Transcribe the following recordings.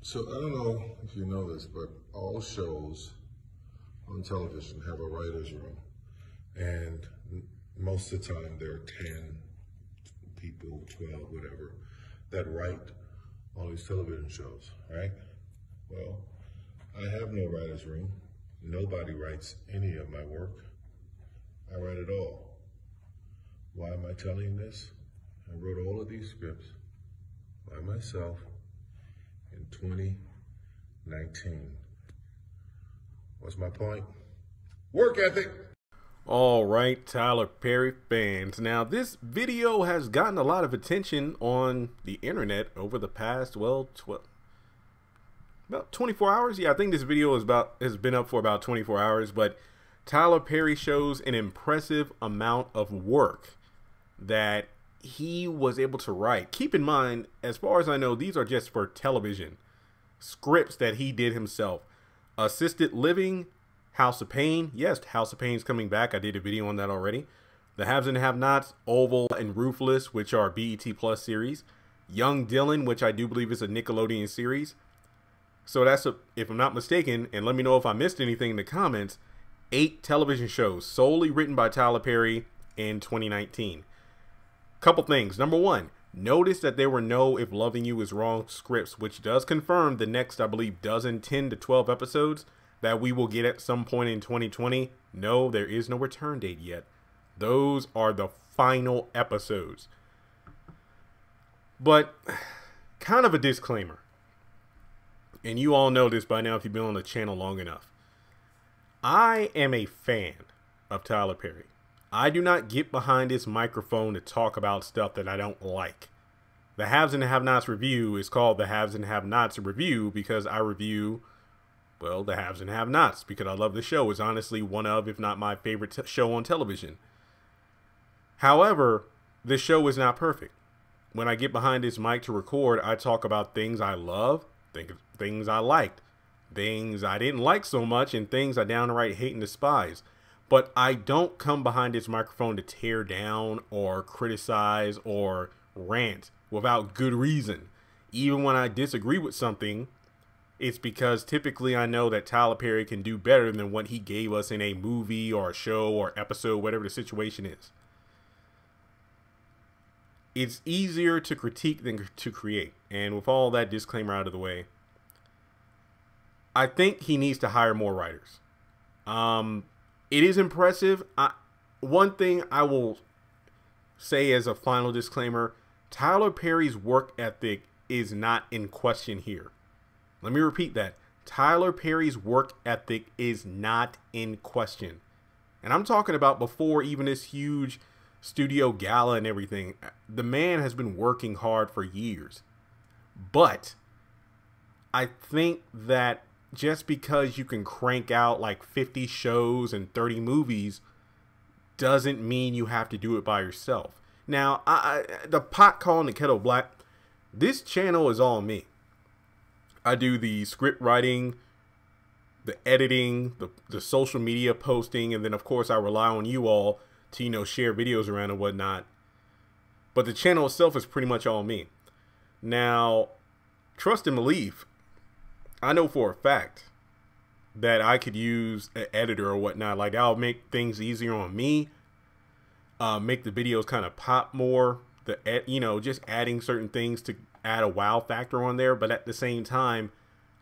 So I don't know if you know this, but all shows on television have a writer's room. And most of the time there are 10 people, 12, whatever, that write all these television shows, right? Well, I have no writer's room. Nobody writes any of my work. I write it all. Why am I telling you this? I wrote all of these scripts by myself in 2019. What's my point? Work ethic! All right, Tyler Perry fans. Now, this video has gotten a lot of attention on the internet over the past, well, about 24 hours. Yeah, I think this video has been up for about 24 hours, but Tyler Perry shows an impressive amount of work that he was able to write. Keep in mind, as far as I know, these are just for television scripts that he did himself. Assisted Living, House of Pain. Yes, House of Pain's coming back. I did a video on that already. The Haves and Have-Nots, Oval and Ruthless, which are BET Plus series. Young Dylan, which I do believe is a Nickelodeon series. So that's, if I'm not mistaken, and let me know if I missed anything in the comments, 8 television shows solely written by Tyler Perry in 2019. Couple things. Number one, notice that there were no If Loving You Is Wrong scripts, which does confirm the next, I believe, 10 to 12 episodes that we will get at some point in 2020. No, there is no return date yet. Those are the final episodes. But kind of a disclaimer, and you all know this by now if you've been on the channel long enough. I am a fan of Tyler Perry. I do not get behind this microphone to talk about stuff that I don't like. The Haves and Have-Nots review is called the Haves and Have-Nots review because I review, well, the Haves and Have-Nots because I love the show. It's honestly one of, if not my favorite show on television. However, the show is not perfect. When I get behind this mic to record, I talk about things I love, things I liked, things I didn't like so much, and things I downright hate and despise. But I don't come behind this microphone to tear down or criticize or rant without good reason. Even when I disagree with something, it's because typically I know that Tyler Perry can do better than what he gave us in a movie or a show or episode, whatever the situation is. It's easier to critique than to create. And with all that disclaimer out of the way, I think he needs to hire more writers. It is impressive. One thing I will say as a final disclaimer, Tyler Perry's work ethic is not in question here. Let me repeat that. Tyler Perry's work ethic is not in question. And I'm talking about before even this huge studio gala and everything. The man has been working hard for years. But I think that just because you can crank out like 50 shows and 30 movies doesn't mean you have to do it by yourself. Now, the pot calling the kettle black, this channel is all me. I do the script writing, the editing, the social media posting, and then of course I rely on you all to, you know, share videos around and whatnot. But the channel itself is pretty much all me. Now, trust and believe, I know for a fact that I could use an editor or whatnot. Like, that'll make things easier on me, make the videos kind of pop more, you know, just adding certain things to add a wow factor on there. But at the same time,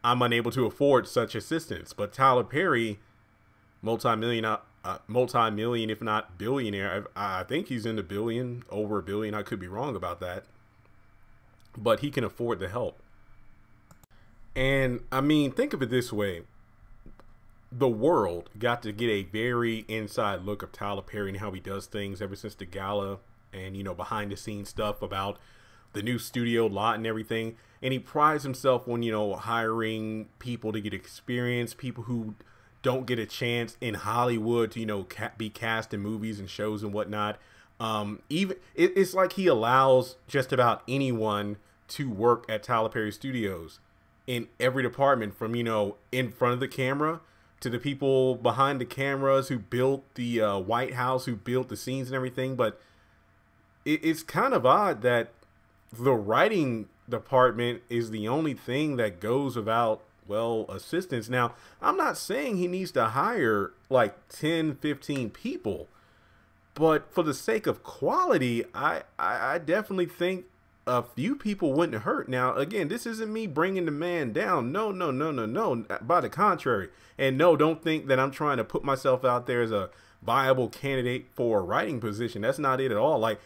I'm unable to afford such assistance. But Tyler Perry, multi-million, if not billionaire, I think he's in the billion, over $1 billion. I could be wrong about that, but he can afford the help. And I mean, think of it this way. The world got to get a very inside look of Tyler Perry and how he does things ever since the gala and, you know, behind the scenes stuff about the new studio lot and everything. And he prides himself on, you know, hiring people to get experience, people who don't get a chance in Hollywood to, you know, be cast in movies and shows and whatnot. It's like he allows just about anyone to work at Tyler Perry Studios in every department, from, you know, in front of the camera to the people behind the cameras who built the White House, who built the scenes and everything. But it's kind of odd that the writing department is the only thing that goes without, well, assistance. Now, I'm not saying he needs to hire like 10, 15 people, but for the sake of quality, I definitely think a few people wouldn't hurt. Now, again, this isn't me bringing the man down. No, no, no, no, no. By the contrary. And no, don't think that I'm trying to put myself out there as a viable candidate for a writing position. That's not it at all. Like,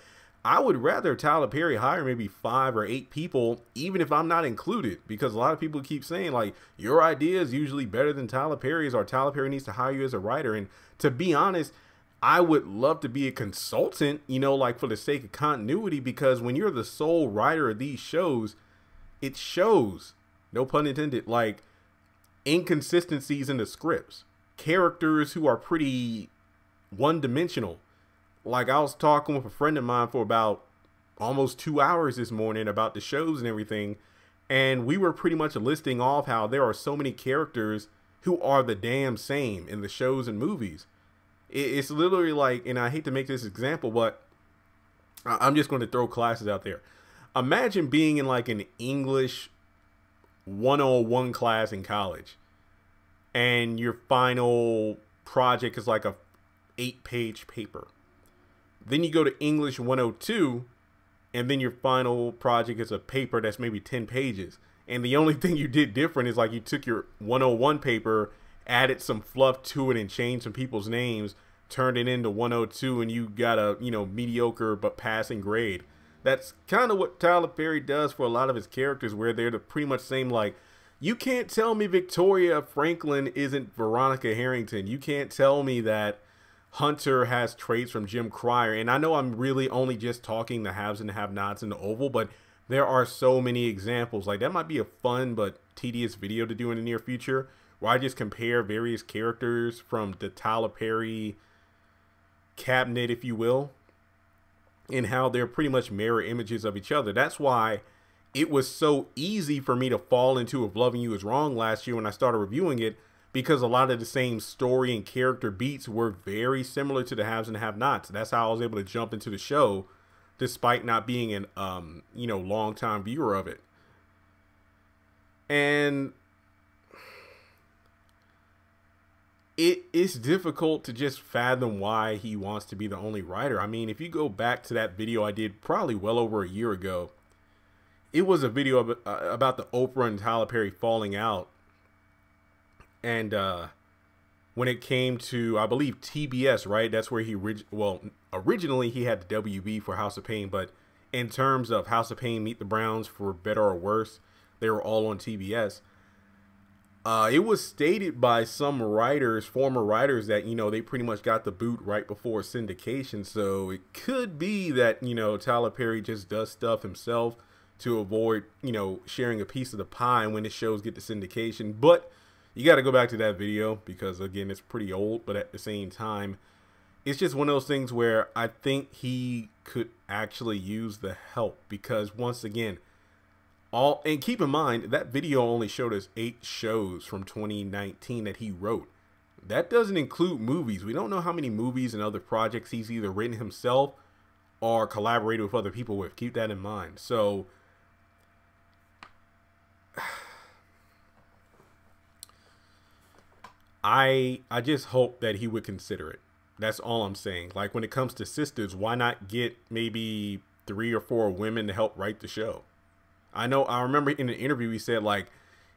I would rather Tyler Perry hire maybe 5 or 8 people, even if I'm not included, because a lot of people keep saying, like, your idea is usually better than Tyler Perry's, or Tyler Perry needs to hire you as a writer. And to be honest, I would love to be a consultant, you know, like for the sake of continuity, because when you're the sole writer of these shows, it shows, no pun intended, like inconsistencies in the scripts, characters who are pretty one-dimensional. Like, I was talking with a friend of mine for about almost 2 hours this morning about the shows and everything, and we were pretty much listing off how there are so many characters who are the damn same in the shows and movies. It's literally like, and I hate to make this example, but I'm just going to throw classes out there. Imagine being in like an English 101 class in college, and your final project is like a 8-page paper. Then you go to English 102, and then your final project is a paper that's maybe 10 pages. And the only thing you did different is like you took your 101 paper, added some fluff to it and changed some people's names, turned it into 102, and you got a, you know, mediocre but passing grade. That's kind of what Tyler Perry does for a lot of his characters, where they're the pretty much same. Like, you can't tell me Victoria Franklin isn't Veronica Harrington. You can't tell me that Hunter has traits from Jim Cryer. And I know I'm really only just talking the haves and the have-nots in the Oval, but there are so many examples. Like, that might be a fun but tedious video to do in the near future, where I just compare various characters from the Tyler Perry cabinet, if you will, and how they're pretty much mirror images of each other. That's why it was so easy for me to fall into If Loving You Is Wrong last year when I started reviewing it, because a lot of the same story and character beats were very similar to the haves and the have-nots. That's how I was able to jump into the show, despite not being an you know, long-time viewer of it. And it is difficult to just fathom why he wants to be the only writer. I mean, if you go back to that video I did probably well over a year ago, it was a video about the Oprah and Tyler Perry falling out. And when it came to, I believe, TBS, right? That's where he, originally he had the WB for House of Pain, but in terms of House of Pain, Meet the Browns, for better or worse, they were all on TBS. It was stated by some writers, former writers, that, you know, they pretty much got the boot right before syndication. So it could be that, you know, Tyler Perry just does stuff himself to avoid, you know, sharing a piece of the pie when his shows get to syndication. But you got to go back to that video because, again, it's pretty old. But at the same time, it's just one of those things where I think he could actually use the help, because once again, and keep in mind, that video only showed us 8 shows from 2019 that he wrote. That doesn't include movies. We don't know how many movies and other projects he's either written himself or collaborated with other people with. Keep that in mind. So I just hope that he would consider it. That's all I'm saying. Like, when it comes to Sisters, why not get maybe 3 or 4 women to help write the show? I remember in an interview he said, like,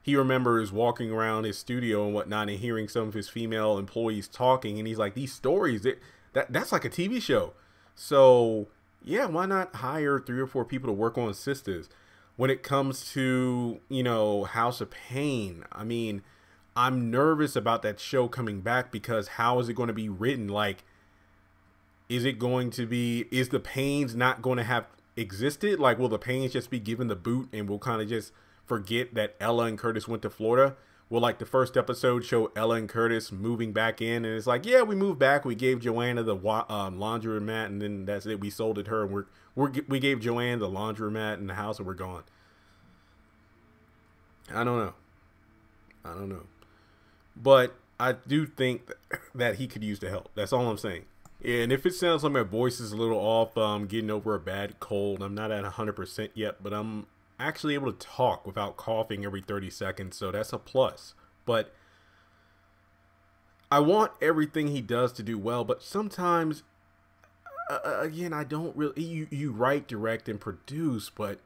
he remembers walking around his studio and whatnot and hearing some of his female employees talking, and he's like, these stories, that's like a TV show. So yeah, why not hire 3 or 4 people to work on Sisters? When it comes to, you know, House of Pain, I mean, I'm nervous about that show coming back, because how is it going to be written? Like, is the Paynes not going to have existed? Like, will the Paynes just be given the boot and we'll kind of just forget that Ella and Curtis went to Florida? Will, like, the first episode show Ella and Curtis moving back in, and it's like, yeah, we moved back, we gave Joanna the laundromat, and then that's it, we sold it her, and we gave Joanna the laundromat and the house, and we're gone. I don't know. But I do think that he could use the help. That's all I'm saying. And if it sounds like my voice is a little off, getting over a bad cold, I'm not at 100% yet, but I'm actually able to talk without coughing every 30 seconds, so that's a plus. But I want everything he does to do well, but sometimes, again, I don't really. You write, direct, and produce, but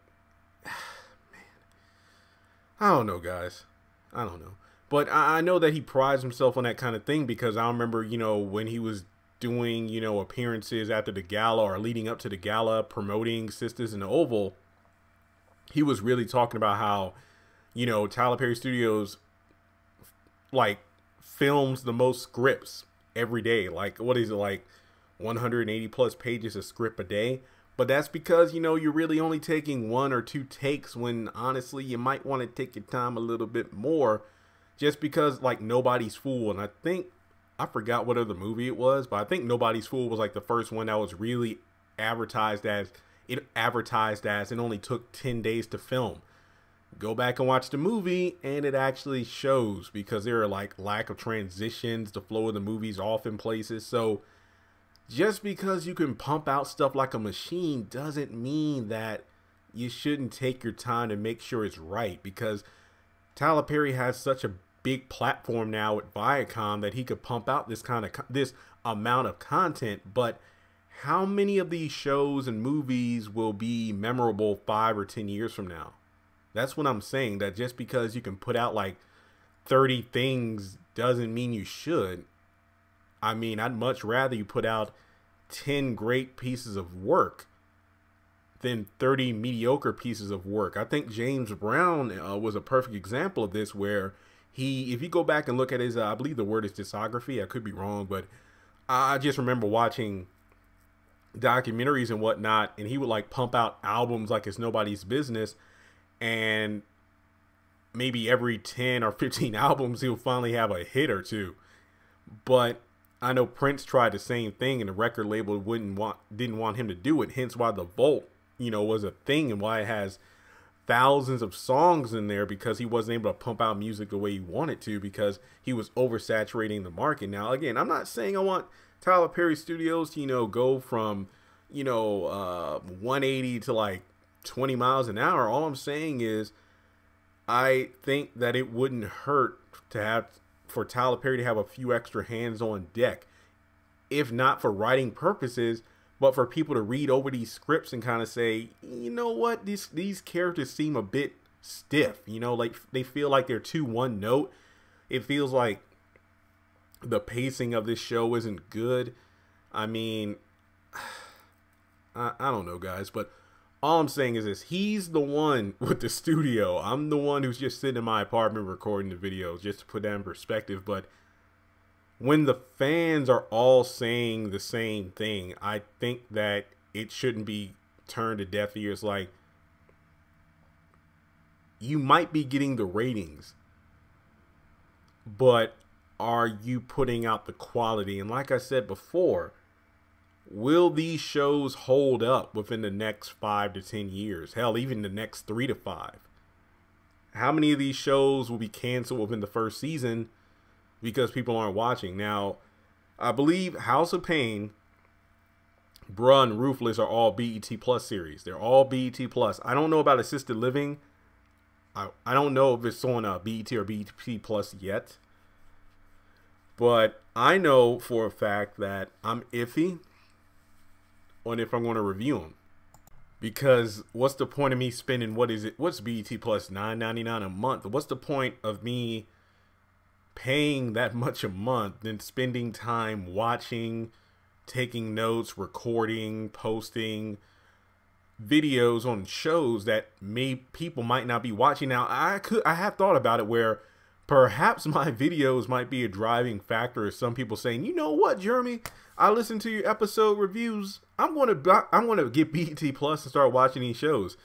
I don't know, guys. I don't know. But I know that he prides himself on that kind of thing, because I remember, when he was doing, appearances after the gala or leading up to the gala, promoting Sisters in the Oval, he was really talking about how, Tyler Perry Studios, like, films the most scripts every day. Like, what is it, like 180 plus pages of script a day? But that's because, you're really only taking 1 or 2 takes, when honestly you might want to take your time a little bit more, just because, like, Nobody's Fool. And I forgot what other movie it was, but I think Nobody's Fool was like the first one that was really advertised as it only took 10 days to film. Go back and watch the movie, and it actually shows, because there are like lack of transitions. The flow of the movie's off in places. So just because you can pump out stuff like a machine doesn't mean that you shouldn't take your time to make sure it's right, because Tyler Perry has such a big platform now at Viacom that he could pump out this amount of content. But how many of these shows and movies will be memorable 5 or 10 years from now? That's what I'm saying, that just because you can put out like 30 things doesn't mean you should. I mean, I'd much rather you put out 10 great pieces of work than 30 mediocre pieces of work. I think James Brown was a perfect example of this, where if you go back and look at his, I believe the word is discography, I could be wrong, but I just remember watching documentaries and whatnot, and he would like pump out albums like it's nobody's business, and maybe every 10 or 15 albums he'll finally have a hit or two. But I know Prince tried the same thing, and the record label didn't want him to do it, hence why the Vault, was a thing, and why it has thousands of songs in there, because he wasn't able to pump out music the way he wanted to, because he was oversaturating the market. Now, again, I'm not saying I want Tyler Perry Studios to, go from, 180 to like 20 miles an hour. All I'm saying is I think that it wouldn't hurt for Tyler Perry to have a few extra hands on deck, if not for writing purposes, but for people to read over these scripts and kind of say, you know what, these characters seem a bit stiff, like they feel like they're too one note. It feels like the pacing of this show isn't good. I mean, I don't know, guys, but all I'm saying is this: he's the one with the studio. I'm the one who's just sitting in my apartment recording the videos, just to put that in perspective. But when the fans are all saying the same thing, I think that it shouldn't be turned to deaf ears. Like, you might be getting the ratings, but are you putting out the quality? And like I said before, will these shows hold up within the next 5 to 10 years? Hell, even the next 3 to 5. How many of these shows will be canceled within the first season because people aren't watching? Now, I believe House of Pain, Bruh, and Ruthless are all BET Plus series. They're all BET Plus. I don't know about Assisted Living. I don't know if it's on BET or BET Plus yet. But I know for a fact that I'm iffy on if I'm going to review them, because what's the point of me spending, what's BET Plus, $9.99 a month? What's the point of me paying that much a month than spending time watching, taking notes, recording, posting videos on shows that people might not be watching? Now, I have thought about it, where perhaps my videos might be a driving factor of some people saying, you know what, Jeremy, I listened to your episode reviews. I'm gonna get BET Plus and start watching these shows.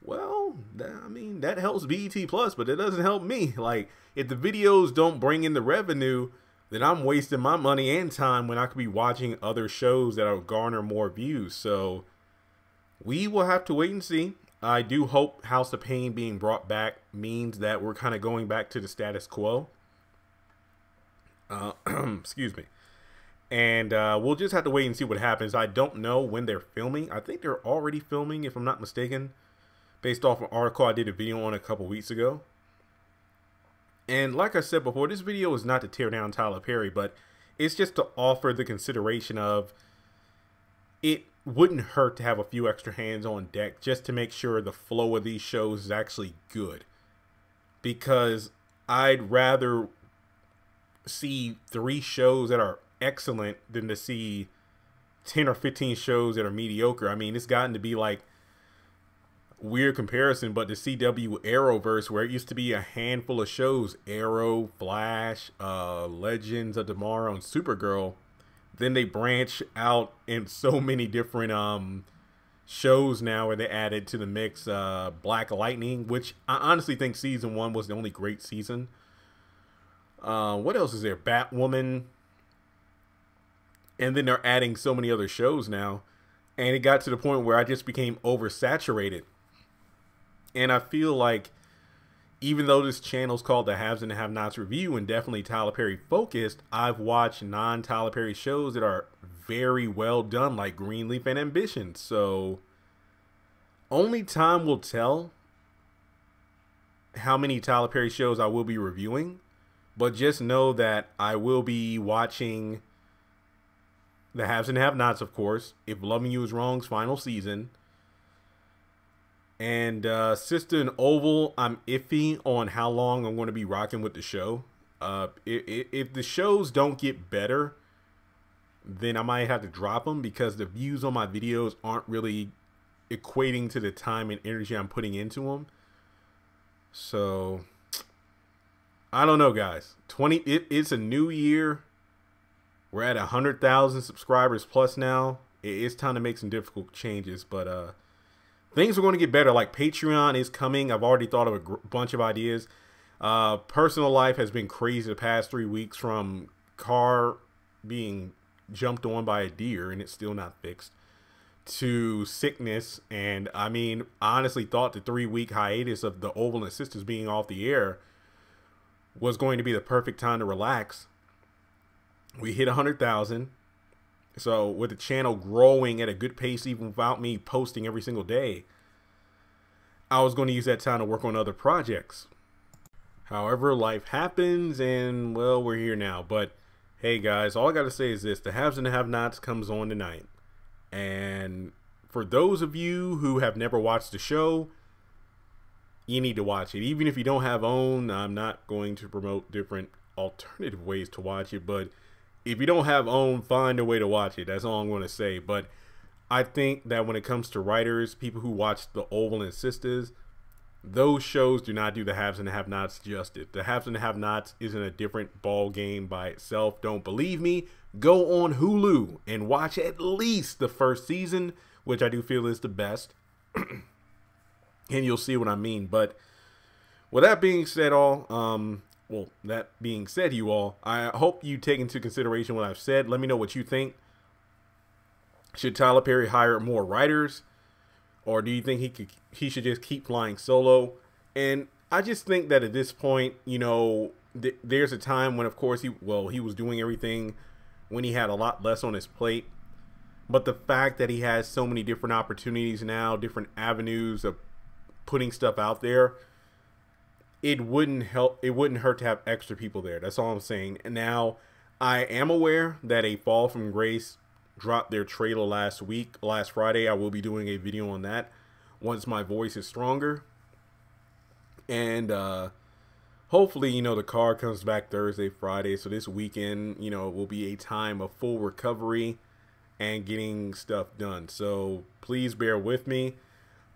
Well, I mean, that helps BET Plus, but it doesn't help me. Like, if the videos don't bring in the revenue, then I'm wasting my money and time when I could be watching other shows that'll garner more views. So we will have to wait and see. I do hope House of Pain being brought back means that we're kind of going back to the status quo. Excuse me. And we'll just have to wait and see what happens. I don't know when they're filming. I think they're already filming, if I'm not mistaken. based off an article I did a video on a couple weeks ago. And like I said before, this video is not to tear down Tyler Perry, but it's just to offer the consideration of it wouldn't hurt to have a few extra hands on deck just to make sure the flow of these shows is actually good. Because I'd rather see 3 shows that are excellent than to see 10 or 15 shows that are mediocre. I mean, it's gotten to be like weird comparison, but the CW Arrowverse, where it used to be a handful of shows, Arrow, Flash, Legends of Tomorrow, and Supergirl, then they branch out in so many different shows now where they added to the mix Black Lightning, which I honestly think season 1 was the only great season. What else is there? Batwoman. And then they're adding so many other shows now. And it got to the point where I just became oversaturated. And I feel like even though this channel is called the Haves and the Have-Nots Review and definitely Tyler Perry focused, I've watched non-Tyler Perry shows that are very well done, like Greenleaf and Ambition. So only time will tell how many Tyler Perry shows I will be reviewing. But just know that I will be watching the Haves and Have-Nots, of course, If Loving You Is Wrong's final season. And Sister and Oval, I'm iffy on how long I'm going to be rocking with the show. If the shows don't get better, then I might have to drop them because the views on my videos aren't really equating to the time and energy I'm putting into them. So I don't know, guys. It's a new year. We're at 100,000 subscribers plus now. It's time to make some difficult changes, but things are going to get better. Like Patreon is coming. I've already thought of a bunch of ideas. Personal life has been crazy the past 3 weeks, from car being jumped on by a deer and it's still not fixed, to sickness. And I mean, I honestly thought the 3-week hiatus of the Oval and Sisters being off the air was going to be the perfect time to relax. We hit 100,000. So with the channel growing at a good pace, even without me posting every single day, I was going to use that time to work on other projects. However, life happens and, well, we're here now. But hey guys, all I got to say is this: the Haves and the Have-Nots comes on tonight. And for those of you who have never watched the show, you need to watch it. Even if you don't have OWN, I'm not going to promote different alternative ways to watch it, but if you don't have OWN, find a way to watch it. That's all I'm going to say. But I think that when it comes to writers, people who watch the Oval and Sisters, those shows do not do the Haves and the Have-Nots justice. The Haves and the Have-Nots is in a different ball game by itself. Don't believe me? Go on Hulu and watch at least the first season, which I do feel is the best. And you'll see what I mean. But with that being said, that being said, you all, I hope you take into consideration what I've said. Let me know what you think. Should Tyler Perry hire more writers, or do you think he should just keep flying solo? And I just think that at this point, you know, there's a time when, of course, he was doing everything when he had a lot less on his plate. But the fact that he has so many different opportunities now, different avenues of putting stuff out there, it wouldn't hurt to have extra people there. That's all I'm saying. And now, I am aware that A Fall from Grace dropped their trailer last Friday. I will be doing a video on that once my voice is stronger. And hopefully, you know, the car comes back Thursday, Friday. So this weekend, you know, will be a time of full recovery and getting stuff done. So please bear with me.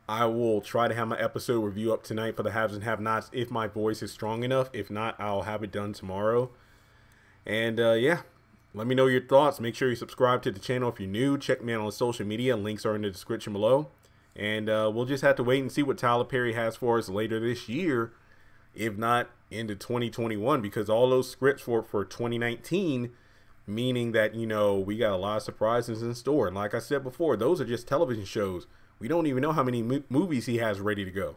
I will try to have my episode review up tonight for the Haves and Have-Nots if my voice is strong enough. If not, I'll have it done tomorrow. And yeah, let me know your thoughts. Make sure you subscribe to the channel if you're new. Check me out on social media. Links are in the description below. And we'll just have to wait and see what Tyler Perry has for us later this year, if not into 2021, because all those scripts for 2019, meaning that, you know, we got a lot of surprises in store. And like I said before, those are just television shows. We don't even know how many movies he has ready to go.